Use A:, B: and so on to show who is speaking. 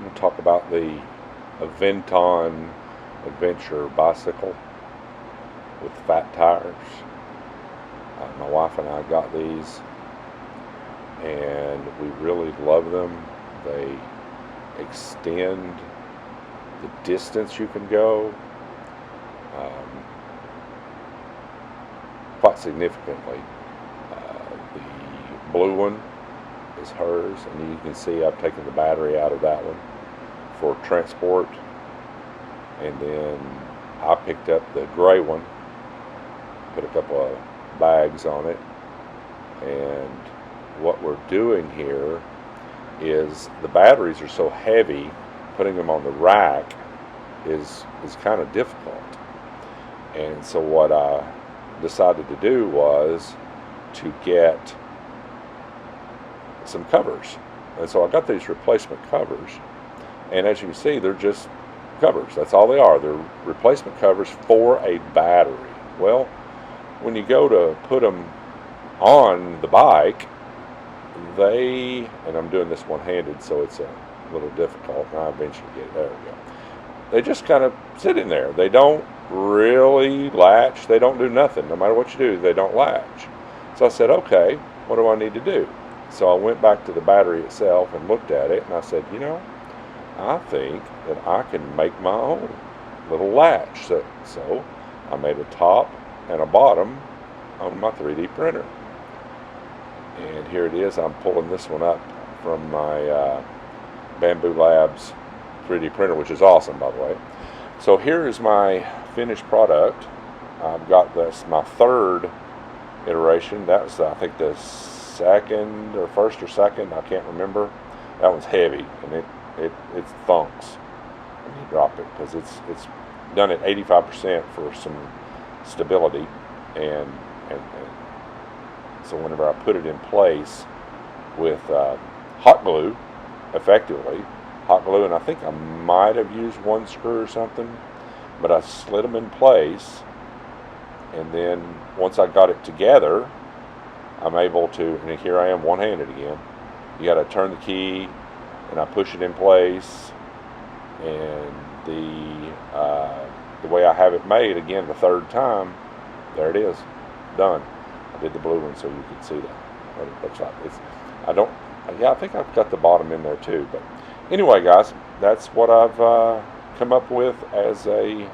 A: I'm going to talk about the Aventon adventure bicycle with fat tires. My wife and I got these, and we really love them. They extend the distance you can go quite significantly. The blue one is hers, and you can see I've taken the battery out of that one for transport, and then I picked up the gray one, put a couple of bags on it, and what we're doing here is the batteries are so heavy, putting them on the rack is kind of difficult. And so what I decided to do was to get some covers. And so I got these replacement covers, and as you can see, they're just covers. That's all they are. They're replacement covers for a battery. Well, when you go to put them on the bike, and I'm doing this one-handed, so it's a little difficult, and I eventually get it. There we go. They just kind of sit in there. They don't really latch. They don't do nothing. No matter what you do, they don't latch. So I said, okay, what do I need to do? So I went back to the battery itself and looked at it, and I said, I think that I can make my own little latch. So I made a top and a bottom on my 3D printer. And here it is. I'm pulling this one up from my Bamboo Labs 3D printer, which is awesome, by the way. So here is my finished product. I've got this, my third iteration. That was, I think, the second or first or second. I can't remember. That one's heavy, and it thunks when you drop it, because it's done at 85% for some stability, and so whenever I put it in place with hot glue, effectively hot glue, and I think I might have used one screw or something, but I slid them in place, and then once I got it together, I'm able to, and here I am one-handed again. You got to turn the key, and I push it in place, and the way I have it made, again, the third time, there it is, done. I did the blue one so you can see what it looks like. I think I've got the bottom in there too, but anyway, guys, that's what I've come up with as a